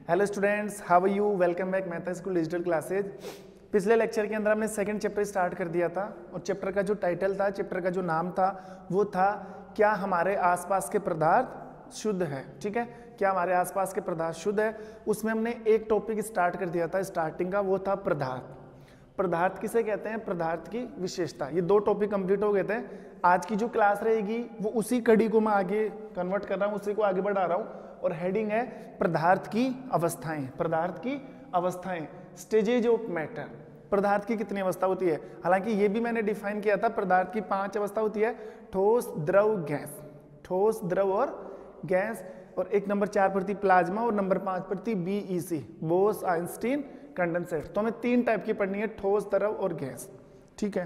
Hello students, how are you? Welcome back Mehta school digital classes. पिछले lecture के अंदर हमने सेकंड चैप्टर स्टार्ट कर दिया था और चैप्टर का जो टाइटल था, चैप्टर का जो नाम था वो था क्या हमारे आसपास के पदार्थ शुद्ध है। ठीक है, क्या हमारे आसपास के पदार्थ शुद्ध है। उसमें हमने एक टॉपिक स्टार्ट कर दिया था स्टार्टिंग का, वो था पदार्थ। पदार्थ किसे कहते हैं? पदार्थ की विशेषता। ये दो टॉपिक कंप्लीट हो गए थे। आज की जो क्लास रहेगी वो उसी कड़ी को मैं आगे कन्वर्ट कर रहा हूँ, उसी को आगे बढ़ा रहा हूँ और हेडिंग है पदार्थ की अवस्थाएं। पदार्थ की अवस्थाएं, स्टेजेज ऑफ मैटर। पदार्थ की कितनी अवस्था होती है? हालांकि ये भी मैंने डिफाइन किया था, पदार्थ की 5 अवस्था होती है, ठोस, द्रव, गैस। ठोस, द्रव और गैस। और एक नंबर 4 पर थी प्लाज्मा और नंबर 5 पर थी BEC, बोस आइंस्टीन कंडेंसेट। तो हमें 3 टाइप की पढ़नी है, ठोस, द्रव और गैस। ठीक है,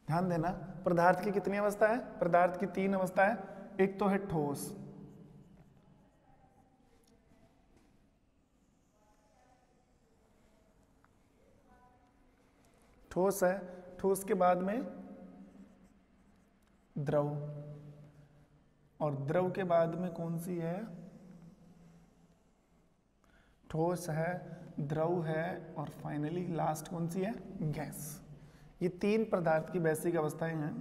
ध्यान देना। पदार्थ की कितनी अवस्था है? पदार्थ की 3 अवस्था है। एक तो है ठोस, ठोस है। ठोस के बाद में द्रव, और द्रव के बाद में कौन सी है? ठोस है, द्रव है और फाइनली लास्ट कौन सी है? गैस। ये 3 पदार्थ की बेसिक अवस्थाएं हैं।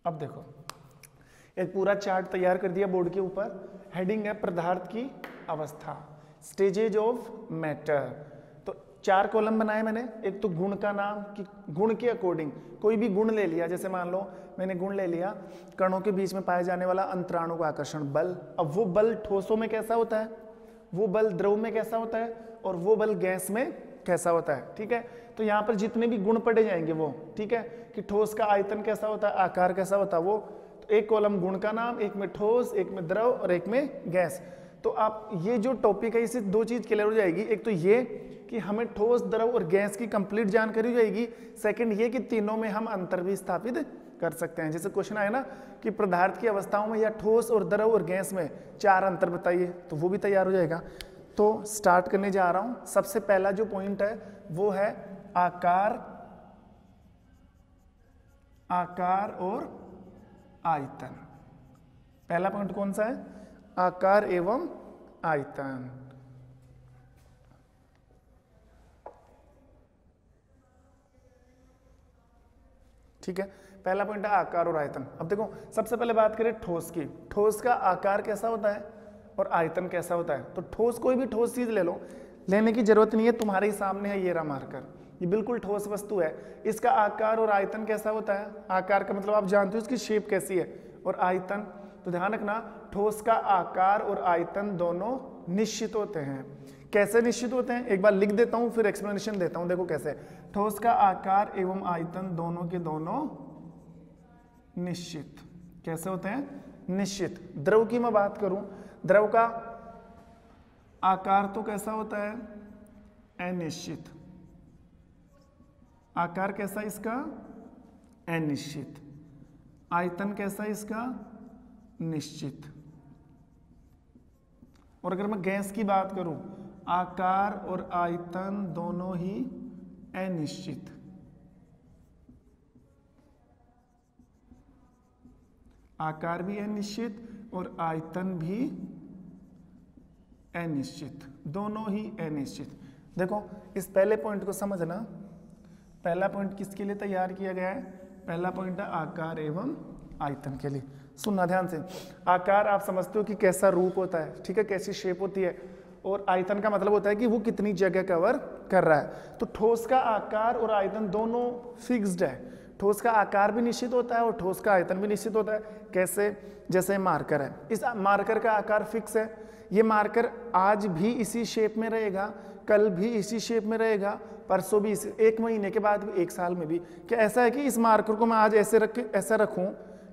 अब देखो, एक पूरा चार्ट तैयार कर दिया बोर्ड के ऊपर। हेडिंग है पदार्थ की अवस्था, स्टेजेज ऑफ मैटर। तो 4 कॉलम बनाए मैंने। एक तो गुण का नाम, कि गुण के अकॉर्डिंग कोई भी गुण ले लिया। जैसे मान लो मैंने गुण ले लिया कणों के बीच में पाए जाने वाला अंतराणु का आकर्षण बल। अब वो बल ठोसों में कैसा होता है, वो बल द्रव में कैसा होता है और वो बल गैस में कैसा होता है। ठीक है, तो यहाँ पर जितने भी गुण पढ़े जाएंगे वो, ठीक है, कि ठोस का आयतन कैसा होता है, आकार कैसा होता है वो। तो एक कॉलम गुण का नाम, एक में ठोस, एक में द्रव और एक में गैस। तो आप ये जो टॉपिक है इससे 2 चीज क्लियर हो जाएगी। एक तो ये कि हमें ठोस, द्रव और गैस की कंप्लीट जानकारी हो जाएगी। सेकंड ये कि तीनों में हम अंतर भी स्थापित कर सकते हैं। जैसे क्वेश्चन आया ना कि पदार्थ की अवस्थाओं में या ठोस और द्रव और गैस में 4 अंतर बताइए, तो वो भी तैयार हो जाएगा। तो स्टार्ट करने जा रहा हूं। सबसे पहला जो पॉइंट है वो है आकार, आकार और आयतन। पहला पॉइंट कौन सा है? आकार एवं आयतन। ठीक है, पहला पॉइंट है आकार और आयतन। अब देखो, सबसे पहले बात करें ठोस की। ठोस का आकार कैसा होता है और आयतन कैसा होता है? तो ठोस, कोई भी ठोस चीज ले लो, लेने की जरूरत नहीं है, तुम्हारे ही सामने है ये रहा मार्कर। ये बिल्कुल ठोस वस्तु है। इसका आकार और आयतन कैसा होता है? आकार का मतलब आप जानते हो इसकी शेप कैसी है, और आयतन, तो ध्यान रखना ठोस का आकार और आयतन दोनों निश्चित होते हैं। कैसे निश्चित होते हैं? एक बार लिख देता हूं फिर एक्सप्लेनेशन देता हूं। देखो कैसे। ठोस का आकार एवं आयतन दोनों के दोनों निश्चित। कैसे होते हैं? निश्चित। द्रव की मैं बात करूं, द्रव का आकार तो कैसा होता है? अनिश्चित। आकार कैसा इसका? अनिश्चित। आयतन कैसा इसका? निश्चित। और अगर मैं गैस की बात करूं, आकार और आयतन दोनों ही अनिश्चित। आकार भी अनिश्चित और आयतन भी अनिश्चित, दोनों ही अनिश्चित। देखो इस पहले पॉइंट को समझना। पहला पॉइंट किसके लिए तैयार किया गया है? पहला पॉइंट है आकार एवं आयतन के लिए। सुनना ध्यान से। आकार आप समझते हो कि कैसा रूप होता है, ठीक है, कैसी शेप होती है, और आयतन का मतलब होता है कि वो कितनी जगह कवर कर रहा है। तो ठोस का आकार और आयतन दोनों फिक्स्ड है। ठोस का आकार भी निश्चित होता है और ठोस का आयतन भी निश्चित होता है। कैसे? जैसे मार्कर है, इस मार्कर का आकार फिक्स है, ये मार्कर आज भी इसी शेप में रहेगा, कल भी इसी शेप में रहेगा, परसों भी इसी, 1 महीने के बाद भी, 1 साल में भी। क्या ऐसा है कि इस मार्कर को मैं आज ऐसा रखूं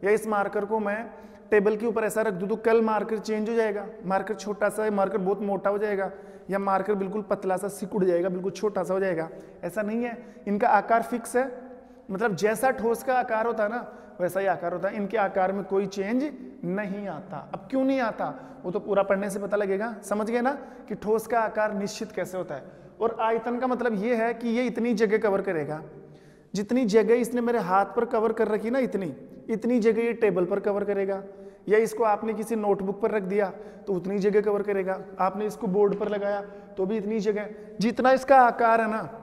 या इस मार्कर को मैं टेबल के ऊपर ऐसा रख दूं तो कल मार्कर चेंज हो जाएगा? मार्कर छोटा सा है, मार्कर बहुत मोटा हो जाएगा, या मार्कर बिल्कुल पतला सा सिकुड़ जाएगा, बिल्कुल छोटा सा हो जाएगा? ऐसा नहीं है, इनका आकार फिक्स है। मतलब जैसा ठोस का आकार होता है ना वैसा ही आकार होता है, इनके आकार में कोई चेंज नहीं आता। अब क्यों नहीं आता वो तो पूरा पढ़ने से पता लगेगा। समझ गए ना कि ठोस का आकार निश्चित कैसे होता है। और आयतन का मतलब ये है कि ये इतनी जगह कवर करेगा, जितनी जगह इसने मेरे हाथ पर कवर कर रखी ना, इतनी जगह ये टेबल पर कवर करेगा, या इसको आपने किसी नोटबुक पर रख दिया तो उतनी जगह कवर करेगा, आपने इसको बोर्ड पर लगाया तो भी इतनी जगह। जितना इसका आकार है ना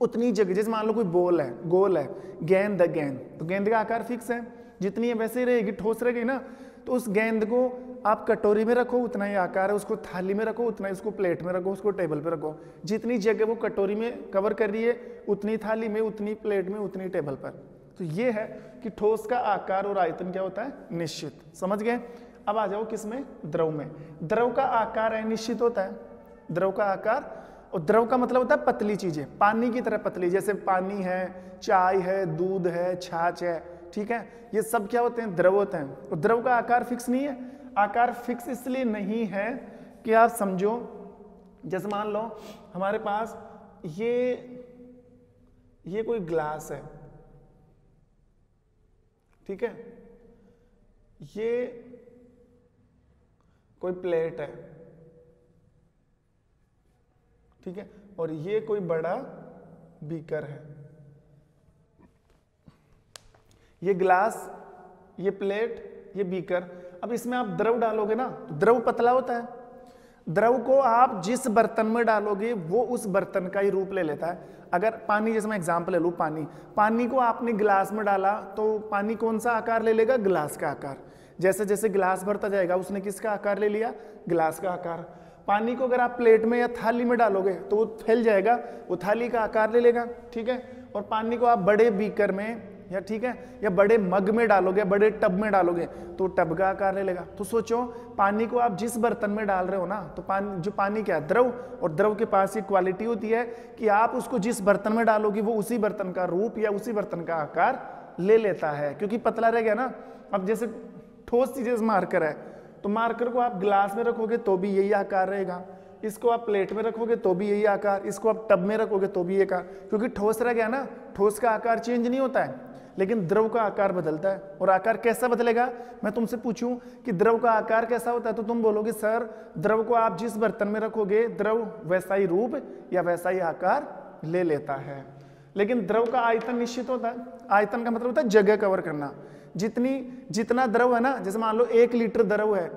उतनी जगह। जैसे मान लो कोई बॉल है, गोल है, गेंद है, गेंद, तो गेंद का आकार फिक्स है, जितनी है वैसे ही रहेगी, ठोस रहेगी ना। तो उस गेंद को आप कटोरी में रखो उतना ही आकार है, उसको थाली में रखो उतना ही, उसको प्लेट में रखो, उसको टेबल पे रखो, जितनी जगह वो कटोरी में कवर कर रही है उतनी थाली में, उतनी प्लेट में, उतनी टेबल पर। तो ये है कि ठोस का आकार और आयतन क्या होता है? निश्चित। समझ गए? अब आ जाओ किसमें? द्रव में। द्रव का आकार अनिश्चित होता है। द्रव का आकार, और द्रव का मतलब होता है पतली चीजें, पानी की तरह पतली, जैसे पानी है, चाय है, दूध है, छाछ है, ठीक है, ये सब क्या होते हैं? द्रव होते हैं। और द्रव का आकार फिक्स नहीं है। आकार फिक्स इसलिए नहीं है कि आप समझो, जैसे मान लो हमारे पास ये कोई ग्लास है, ठीक है, ये कोई प्लेट है, ठीक है, और ये कोई बड़ा बीकर है। ये ग्लास, ये प्लेट, ये बीकर। अब इसमें आप द्रव डालोगे ना, द्रव पतला होता है, द्रव को आप जिस बर्तन में डालोगे वो उस बर्तन का ही रूप ले लेता है। अगर पानी, जैसे मैं एग्जांपल ले लूं, पानी को आपने गिलास में डाला तो पानी कौन सा आकार ले लेगा? गिलास का आकार। जैसे जैसे गिलास भरता जाएगा उसने किसका आकार ले लिया? गिलास का आकार। पानी को अगर आप प्लेट में या थाली में डालोगे तो वो फैल जाएगा, वो थाली का आकार ले लेगा, ठीक है। और पानी को आप बड़े बीकर में या, ठीक है, या बड़े मग में डालोगे, बड़े टब में डालोगे तो टब का आकार ले लेगा। तो सोचो, पानी को आप जिस बर्तन में डाल रहे हो ना, तो पानी क्या है? द्रव। और द्रव के पास एक क्वालिटी होती है कि आप उसको जिस बर्तन में डालोगे वो उसी बर्तन का रूप या उसी बर्तन का आकार ले लेता है, क्योंकि पतला रह गया ना। अब जैसे ठोस चीज मार्कर है, तो मार्कर को आप गिलास में रखोगे तो भी यही आकार रहेगा, इसको आप प्लेट में रखोगे तो भी यही आकार, इसको आप टब में रखोगे तो भी ये आकार, क्योंकि ठोस रह गया ना। ठोस का आकार चेंज नहीं होता है, लेकिन द्रव का आकार बदलता है। और आकार कैसा बदलेगा? मैं तुमसे पूछूं कि द्रव का आकार कैसा होता है, तो तुम बोलोगे सर द्रव को आप जिस बर्तन में रखोगे द्रव वैसा ही रूप या वैसा ही आकार ले लेता है। लेकिन द्रव का आयतन निश्चित होता है। आयतन का मतलब होता है जगह कवर करना। जितना द्रव है ना, जैसे मान लो 1 लीटर द्रव है,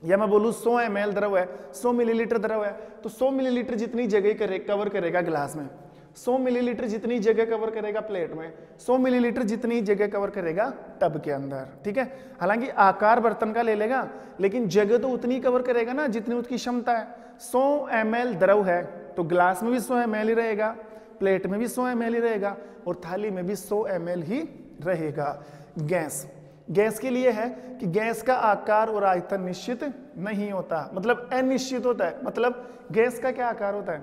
या मैं बोलूं 100 ml द्रव है, 100 मिलीलीटर द्रव है, तो 100 मिलीलीटर जितनी जगह कवर करेगा गिलास में, 100 मिलीलीटर जितनी जगह कवर करेगा प्लेट में, 100 मिलीलीटर जितनी जगह कवर करेगा टब के अंदर, ठीक है। हालांकि आकार बर्तन का ले लेगा, लेकिन जगह तो उतनी कवर करेगा ना जितनी उसकी क्षमता है। 100 ml द्रव है तो गिलास में भी 100 ml ही रहेगा, प्लेट में भी 100 ml ही रहेगा, और थाली में भी 100 ml ही रहेगा। गैस के लिए है कि गैस का आकार और आयतन निश्चित नहीं होता, मतलब अनिश्चित होता है। मतलब गैस का क्या आकार होता है?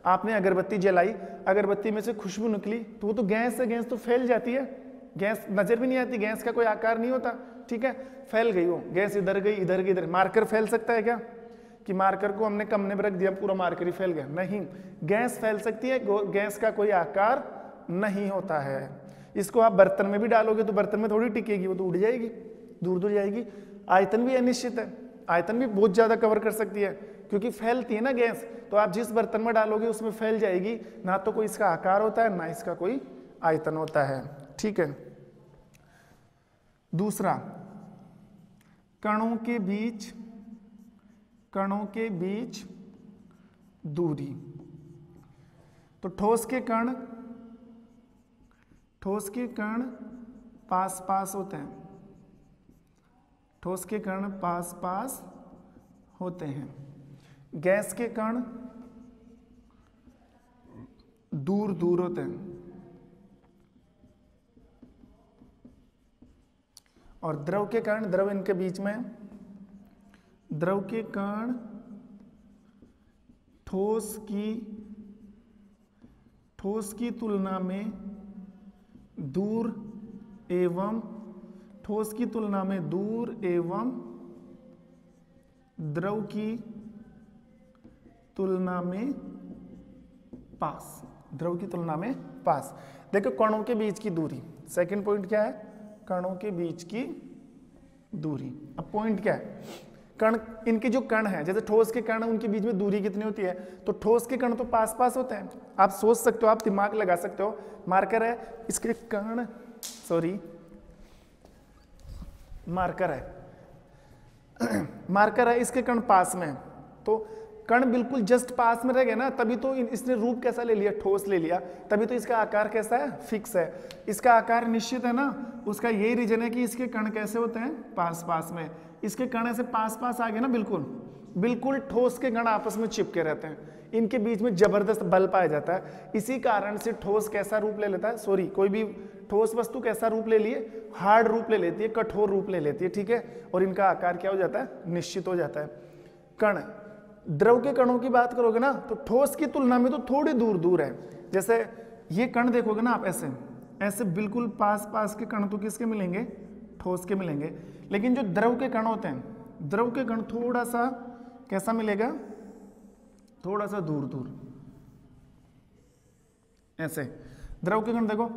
आपने अगरबत्ती जलाई, अगरबत्ती में से खुशबू निकली तो वो तो गैस है, गैस तो फैल जाती है, गैस नजर भी नहीं आती, गैस का कोई आकार नहीं होता, ठीक है। फैल गई वो गैस, इधर गई, इधर गई, इधर। मार्कर फैल सकता है क्या? कि मार्कर को हमने कमरे में रख दिया, पूरा मार्कर ही फैल गया? नहीं, गैस फैल सकती है, गैस का कोई आकार नहीं होता है। इसको आप बर्तन में भी डालोगे तो बर्तन में थोड़ी टिकेगी, वो तो उड़ जाएगी, दूर दूर जाएगी। आयतन भी अनिश्चित है, आयतन भी बहुत ज्यादा कवर कर सकती है, क्योंकि फैलती है ना गैस, तो आप जिस बर्तन में डालोगे उसमें फैल जाएगी, ना तो कोई इसका आकार होता है ना इसका कोई आयतन होता है, ठीक है। दूसरा, कणों के बीच दूरी। तो ठोस के कण पास पास होते हैं, ठोस के कण पास पास होते हैं। गैस के कण दूर दूर होते हैं, और द्रव के कण, द्रव इनके बीच में, द्रव के कण ठोस की तुलना में दूर एवं ठोस की तुलना में दूर एवं द्रव की तुलना में पास, द्रव की तुलना में पास। देखो कणों के बीच की दूरी, सेकंड पॉइंट क्या है, कणों के बीच की दूरी। अब पॉइंट क्या है, कण, इनके जो कण हैं, जैसे ठोस के कण, उनके बीच में दूरी कितनी होती है, तो ठोस के कण तो पास पास होते हैं। आप सोच सकते हो, आप दिमाग लगा सकते हो, मार्कर है इसके कण, सॉरी मार्कर है मार्कर है, इसके कण पास में, तो कण बिल्कुल जस्ट पास में रह गए ना, तभी तो इसने रूप कैसा ले लिया, ठोस ले लिया, तभी तो इसका आकार कैसा है, फिक्स है। इसका आकार निश्चित है ना, उसका यही रीजन है कि इसके कण कैसे होते हैं, पास पास में। इसके कण ऐसे पास पास आ गए ना, बिल्कुल बिल्कुल ठोस के कण आपस में चिपके रहते हैं, इनके बीच में जबरदस्त बल पाया जाता है। इसी कारण से ठोस कैसा रूप ले लेता है, सॉरी कोई भी ठोस वस्तु कैसा रूप ले लिए, हार्ड रूप ले लेती है, कठोर रूप ले लेती है, ठीक है, और इनका आकार क्या हो जाता है, निश्चित हो जाता है। कण, द्रव के कणों की बात करोगे ना, तो ठोस की तुलना में तो थोड़ी दूर दूर है। जैसे ये कण देखोगे ना आप, ऐसे ऐसे बिल्कुल पास पास के कण तो किसके मिलेंगे, ठोस के मिलेंगे। लेकिन जो द्रव के कण होते हैं, द्रव के कण थोड़ा सा कैसा मिलेगा, थोड़ा सा दूर दूर, ऐसे द्रव के कण देखो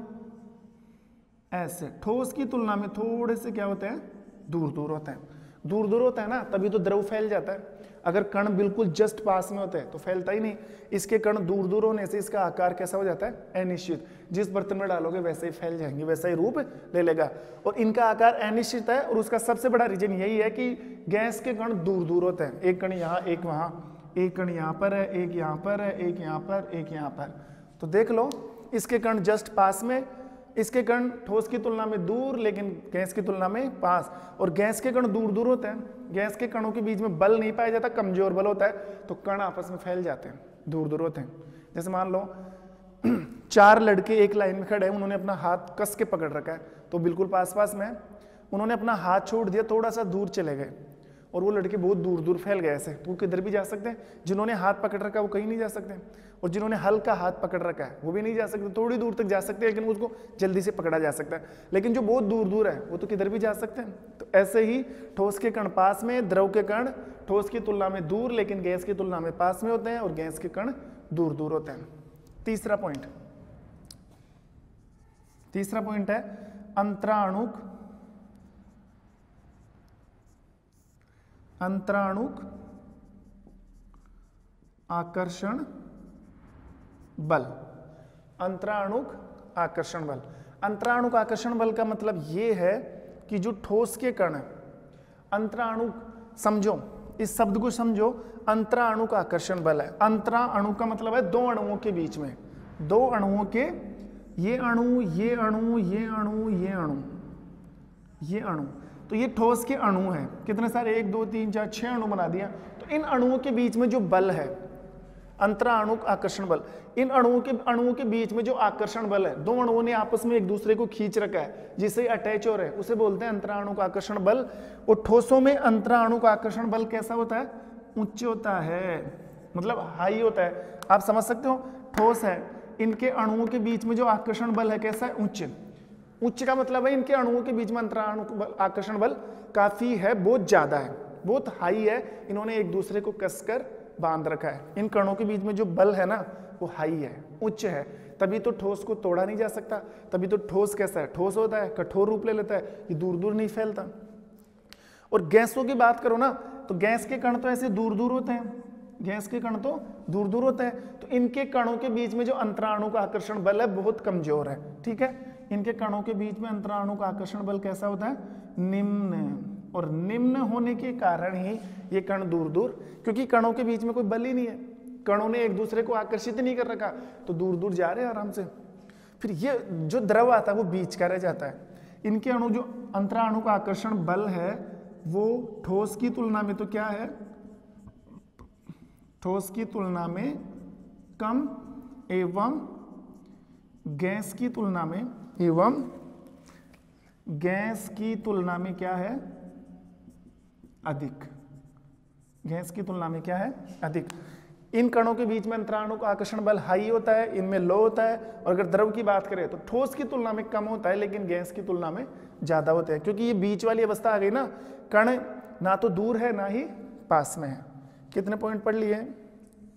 ऐसे, ठोस की तुलना में थोड़े से क्या होते हैं, दूर दूर होते हैं। दूर दूर होता है ना, तभी तो द्रव फैल जाता है। अगर कण बिल्कुल जस्ट पास में होते हैं तो फैलता ही नहीं। इसके कण दूर दूर होने से इसका आकार कैसा हो जाता है, अनिश्चित। जिस बर्तन में डालोगे वैसे ही फैल जाएंगे, वैसा ही रूप ले लेगा, और इनका आकार अनिश्चित है। और उसका सबसे बड़ा रीजन यही है कि गैस के कण दूर दूर होते हैं, एक कण यहाँ, एक वहां, एक कण यहाँ पर है, एक यहाँ पर है, एक यहाँ पर, एक यहाँ पर। तो देख लो, इसके कण जस्ट पास में, इसके कण ठोस की तुलना में दूर, लेकिन गैस की तुलना में पास। और गैस के कण दूर दूर होते हैं, गैस के कणों के बीच में बल नहीं पाया जाता, कमजोर बल होता है, तो कण आपस में फैल जाते हैं, दूर दूर होते हैं। जैसे मान लो 4 लड़के एक लाइन में खड़े हैं, उन्होंने अपना हाथ कस के पकड़ रखा है, तो बिल्कुल पास पास में, उन्होंने अपना हाथ छोड़ दिया, थोड़ा सा दूर चले गए, और वो लड़के बहुत दूर दूर फैल गए ऐसे, तो वो किधर भी जा सकते हैं। जिन्होंने हाथ पकड़ रखा है वो कहीं नहीं जा सकते, और जिन्होंने हल्का हाथ पकड़ रखा है वो भी नहीं जा सकते, थोड़ी दूर तक जा सकते हैं, लेकिन उसको जल्दी से पकड़ा जा सकता है। लेकिन जो बहुत दूर दूर है वो तो किधर भी जा सकते हैं। तो ऐसे ही ठोस के कण पास में, द्रव के कण ठोस की तुलना में दूर, लेकिन गैस की तुलना में पास में होते हैं, और गैस के कण दूर दूर होते हैं। तीसरा पॉइंट है अंतराणुक आकर्षण बल। अंतराणुक आकर्षण बल, अंतराणुक आकर्षण बल का मतलब ये है कि जो ठोस के कण है, अंतराणुक समझो, इस शब्द को समझो, अंतराणुक आकर्षण बल है। अंतराणु का मतलब है दो अणुओं के बीच में, दो अणुओं के, ये अणु, ये अणु, ये अणु, ये अणु, ये अणु, तो ये ठोस के अणु हैं, कितने सारे, 1 2 3 4 6 अणु बना दिया। तो इन अणुओं के बीच में जो बल है, अंतराणुक आकर्षण बल, इन अणुओं के बीच में जो आकर्षण बल है, दो अणुओं ने आपस में एक दूसरे को खींच रखा है, जिससे अटैच हो रहे हैं, उसे बोलते हैं अंतराणुक आकर्षण बल। और ठोसों में अंतराणुक आकर्षण बल कैसा होता है, उच्च होता है, मतलब हाई होता है। आप समझ सकते हो, ठोस है, इनके अणुओं के बीच में जो आकर्षण बल है कैसा है, उच्च। उच्च का मतलब है इनके अणुओं के बीच में अंतराणुक आकर्षण बल काफी है, बहुत ज्यादा है, बहुत हाई है, इन्होंने एक दूसरे को कसकर बांध रखा है। इन कणों के बीच में जो बल है ना वो हाई है, उच्च है, तभी तो ठोस को तोड़ा नहीं जा सकता। तभी तो ठोस कैसा है, ठोस होता है, कठोर रूप ले लेता है, ये दूर दूर नहीं फैलता। और गैसों की बात करो ना, तो गैस के कण तो ऐसे दूर दूर होते हैं, गैस के कण तो दूर दूर होते हैं, तो इनके कणों के बीच में जो अंतराणुक आकर्षण बल है बहुत कमजोर है, ठीक है। इनके कणों के बीच में अंतराणुक आकर्षण बल कैसा होता है, निम्न। और निम्न होने के कारण ही ये कण दूर दूर, क्योंकि कणों के बीच में कोई बल ही नहीं है, कणों ने एक दूसरे को आकर्षित नहीं कर रखा, तो दूर दूर जा रहे हैं आराम से। फिर ये जो द्रव आता है वो बीच का रह जाता है। इनके अणु जो अंतराणुक आकर्षण बल है वो ठोस की तुलना में तो क्या है, ठोस की तुलना में कम एवं गैस की तुलना में गैस की तुलना में क्या है, अधिक। गैस की तुलना में क्या है, अधिक। इन कणों के बीच में अंतराणु का आकर्षण बल हाई होता है, इनमें लो होता है। और अगर द्रव की बात करें तो ठोस की तुलना में कम होता है, लेकिन गैस की तुलना में ज्यादा होता है, क्योंकि ये बीच वाली अवस्था आ गई ना, कण ना तो दूर है ना ही पास में है। कितने पॉइंट पढ़ लिए,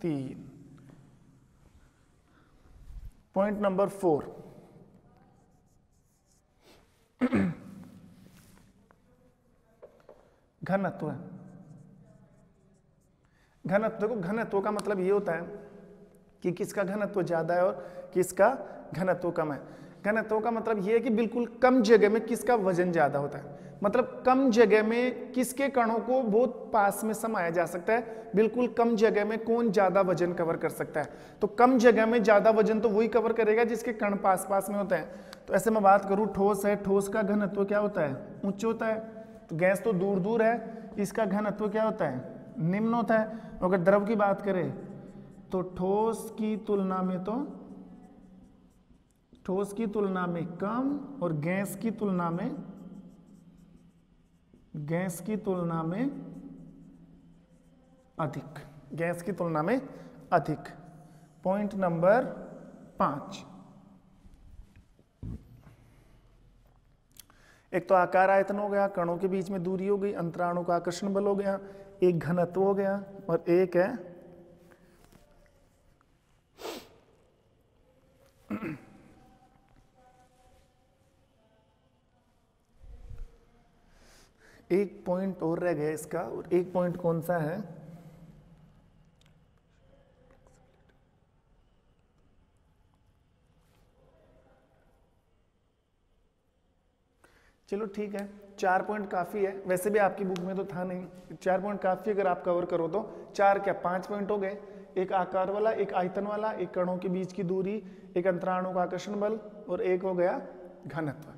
3। पॉइंट नंबर 4, घनत्व। घनत्व, देखो घनत्व का मतलब ये होता है कि किसका घनत्व ज्यादा है और किसका घनत्व कम है। घनत्व का मतलब ये है कि बिल्कुल कम जगह में किसका वजन ज्यादा होता है, मतलब कम जगह में किसके कणों को बहुत पास में समाया जा सकता है, बिल्कुल कम जगह में कौन ज्यादा वजन कवर कर सकता है। तो कम जगह में ज्यादा वजन तो वही कवर करेगा जिसके कण पास पास में होते हैं। तो ऐसे मैं बात करूं, ठोस है, ठोस का घनत्व क्या होता है, उच्च होता है। तो गैस तो दूर दूर है, इसका घनत्व क्या होता है, निम्न होता है। अगर द्रव की बात करें तो ठोस की तुलना में कम और गैस की तुलना में अधिक। गैस की तुलना में अधिक। पॉइंट नंबर 5, एक तो आकार आयतन हो गया, कणों के बीच में दूरी हो गई, अंतराणु का आकर्षण बल हो गया, एक घनत्व हो गया, और एक है एक पॉइंट और रह गया इसका, और एक पॉइंट कौन सा है, चलो ठीक है, 4 पॉइंट काफी है। वैसे भी आपकी बुक में तो था नहीं, 4 पॉइंट काफी, अगर आप कवर करो तो 4 क्या 5 पॉइंट हो गए। एक आकार वाला, एक आयतन वाला, एक कणों के बीच की दूरी, एक अंतराणु का आकर्षण बल, और एक हो गया घनत्व।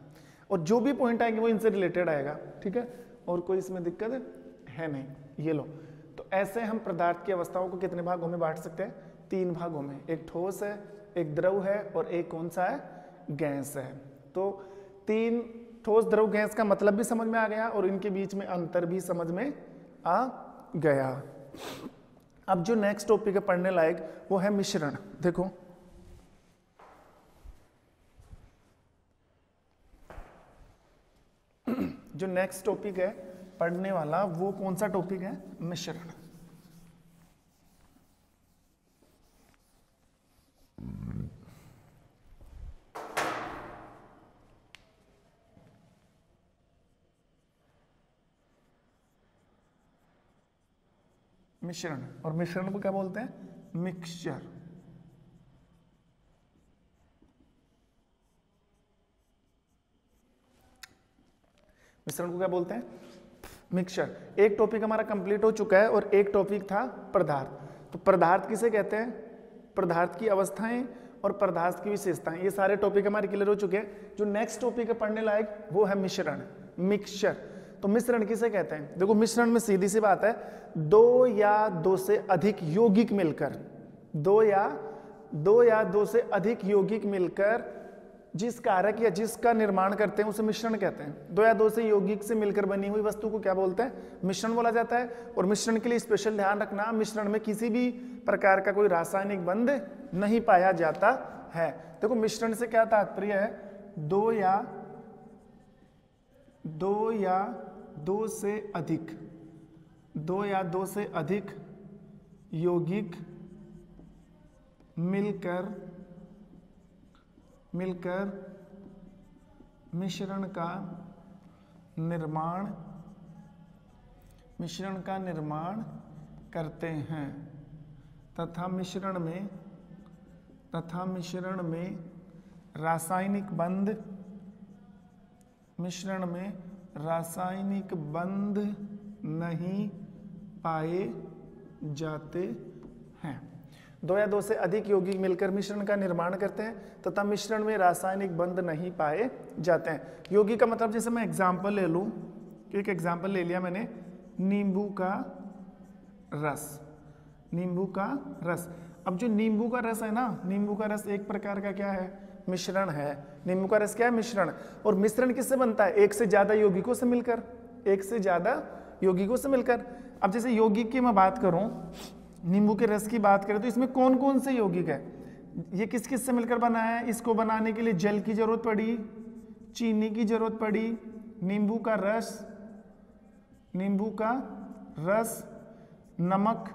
और जो भी पॉइंट आएंगे वो इनसे रिलेटेड आएगा, ठीक है, और कोई इसमें दिक्कत है नहीं। ये लो, तो ऐसे हम पदार्थ की अवस्थाओं को कितने भागों में बांट सकते हैं, 3 भागों में। एक ठोस है, एक द्रव है, और एक कौन सा है, गैस है। तो 3 ठोस द्रव गैस का मतलब भी समझ में आ गया, और इनके बीच में अंतर भी समझ में आ गया। अब जो नेक्स्ट टॉपिक है पढ़ने लायक, वो है मिश्रण। देखो जो नेक्स्ट टॉपिक है पढ़ने वाला, वो कौन सा टॉपिक है, मिश्रण। मिश्रण, और मिश्रण को क्या बोलते हैं, मिक्सचर। मिश्रण को क्या बोलते हैं, मिक्सचर। एक टॉपिक हमारा कंप्लीट हो चुका है, और एक टॉपिक था पदार्थ। तो पदार्थ किसे कहते हैं, पदार्थ की अवस्थाएं और पदार्थ की विशेषताएं, ये सारे टॉपिक हमारे क्लियर हो चुके हैं। जो नेक्स्ट टॉपिक है पढ़ने लायक, वो है मिश्रण, मिक्सचर। तो मिश्रण किसे कहते हैं, देखो मिश्रण में सीधी सी बात है, 2 या 2 से अधिक यौगिक मिलकर, 2 या 2 से अधिक यौगिक मिलकर जिस कारक या जिसका निर्माण करते हैं उसे मिश्रण कहते हैं। 2 या 2 से यौगिक से मिलकर बनी हुई वस्तु को क्या बोलते हैं, मिश्रण बोला जाता है। और मिश्रण के लिए स्पेशल ध्यान रखना, मिश्रण में किसी भी प्रकार का कोई रासायनिक बंध नहीं पाया जाता है। देखो मिश्रण से क्या तात्पर्य है, 2 या 2 से अधिक, 2 या 2 से अधिक यौगिक मिलकर मिश्रण का निर्माण करते हैं, तथा मिश्रण में रासायनिक बंध नहीं पाए जाते हैं। 2 या 2 से अधिक यौगिक मिलकर मिश्रण का निर्माण करते हैं तथा मिश्रण में रासायनिक बंध नहीं पाए जाते हैं। यौगिक का मतलब, जैसे मैं एग्जांपल ले लूं, एक एग्जांपल ले लिया मैंने, नींबू का रस। अब जो नींबू का रस है ना, नींबू का रस एक प्रकार का क्या है, मिश्रण है। नींबू का रस क्या है? मिश्रण। और मिश्रण किससे बनता है? एक से ज्यादा यौगिकों से मिलकर, एक से ज्यादा यौगिकों से मिलकर। अब जैसे यौगिक की मैं बात करूं, नींबू के रस की बात करें तो इसमें कौन कौन से यौगिक है? ये किस किस से मिलकर बना है? इसको बनाने के लिए जल की जरूरत पड़ी, चीनी की जरूरत पड़ी, नींबू का रस, नमक।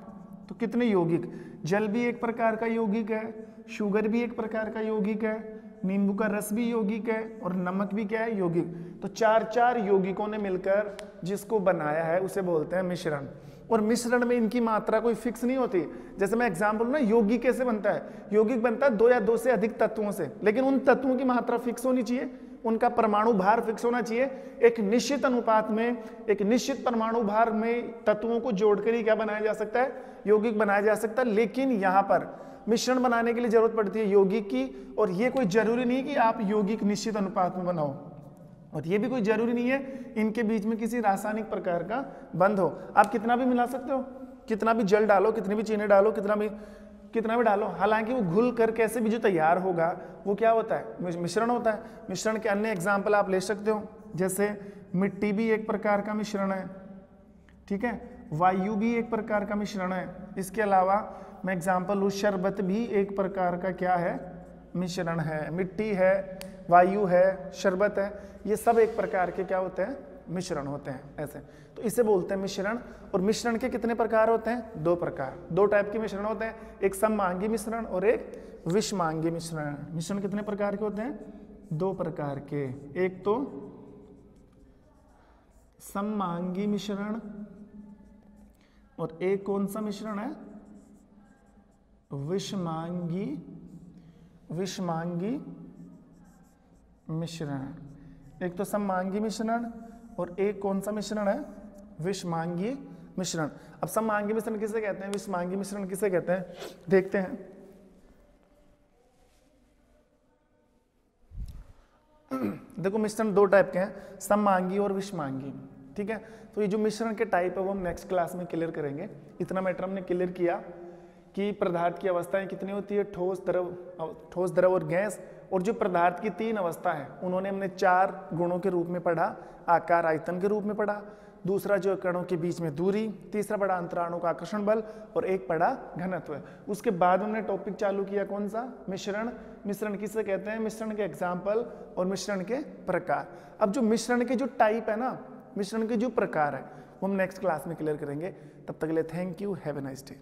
तो कितने यौगिक? जल भी एक प्रकार का यौगिक है, शुगर भी एक प्रकार का यौगिक है, नींबू का रस भी यौगिक है और नमक भी क्या है? यौगिक। तो चार चार यौगिकों ने मिलकर जिसको बनाया है उसे बोलते हैं मिश्रण। और मिश्रण में इनकी मात्रा कोई फिक्स नहीं होती। जैसे मैं एग्जांपल ना, यौगिक कैसे बनता है? यौगिक बनता है 2 या 2 से अधिक तत्वों से, लेकिन उन तत्वों की मात्रा फिक्स होनी चाहिए, उनका परमाणु भार फिक्स होना चाहिए। एक निश्चित अनुपात में, एक निश्चित परमाणु भार में तत्वों को जोड़कर ही क्या बनाया जा सकता है? यौगिक बनाया जा सकता है। लेकिन यहाँ पर मिश्रण बनाने के लिए जरूरत पड़ती है यौगिक की, और ये कोई जरूरी नहीं कि आप यौगिक निश्चित अनुपात में बनाओ, और ये भी कोई जरूरी नहीं है इनके बीच में किसी रासायनिक प्रकार का बंध हो। आप कितना भी मिला सकते हो, कितना भी जल डालो, कितनी भी चीनी डालो, कितना भी डालो, हालांकि वो घुल कर कैसे भी जो तैयार होगा वो क्या होता है? मिश्रण होता है। मिश्रण के अन्य एग्जाम्पल आप ले सकते हो, जैसे मिट्टी भी एक प्रकार का मिश्रण है, ठीक है, वायु भी एक प्रकार का मिश्रण है। इसके अलावा मैं एग्जाम्पल लूँ, शरबत भी एक प्रकार का क्या है? मिश्रण है। मिट्टी है, वायु है, शरबत है, ये सब एक प्रकार के क्या होते हैं? मिश्रण होते हैं। ऐसे तो इसे बोलते हैं मिश्रण। और मिश्रण के कितने प्रकार होते हैं? 2 प्रकार, 2 टाइप के मिश्रण होते हैं, एक सममांगी मिश्रण और एक विषमांगी मिश्रण। मिश्रण कितने प्रकार के होते हैं? 2 प्रकार के। एक तो सममांगी मिश्रण और एक कौन सा मिश्रण है? विषमांगी मिश्रण। एक तो सममांगी मिश्रण और एक कौन सा मिश्रण है? विषमांगी मिश्रण। अब सममांगी मिश्रण किसे कहते हैं, विषमांगी मिश्रण किसे कहते हैं, देखते हैं। देखो मिश्रण 2 टाइप के हैं, सममांगी और विषमांगी, ठीक है। तो ये जो मिश्रण के टाइप है वो हम नेक्स्ट क्लास में क्लियर करेंगे। इतना मैटर हमने क्लियर किया कि पदार्थ की अवस्थाएं कितनी होती है, ठोस, द्रव और गैस। और जो पदार्थ की 3 अवस्था है उन्होंने हमने 4 गुणों के रूप में पढ़ा, आकार, आयतन के रूप में पढ़ा, दूसरा जो कणों के बीच में दूरी, तीसरा पढ़ा अंतराणु का आकर्षण बल, और एक पढ़ा घनत्व। उसके बाद हमने टॉपिक चालू किया कौन सा? मिश्रण। मिश्रण किसे कहते हैं? मिश्रण के एग्जाम्पल और मिश्रण के प्रकार। अब जो मिश्रण के जो टाइप है ना, मिश्रण के जो प्रकार है वो हम नेक्स्ट क्लास में क्लियर करेंगे। तब तक के लिए thank you, have a nice day.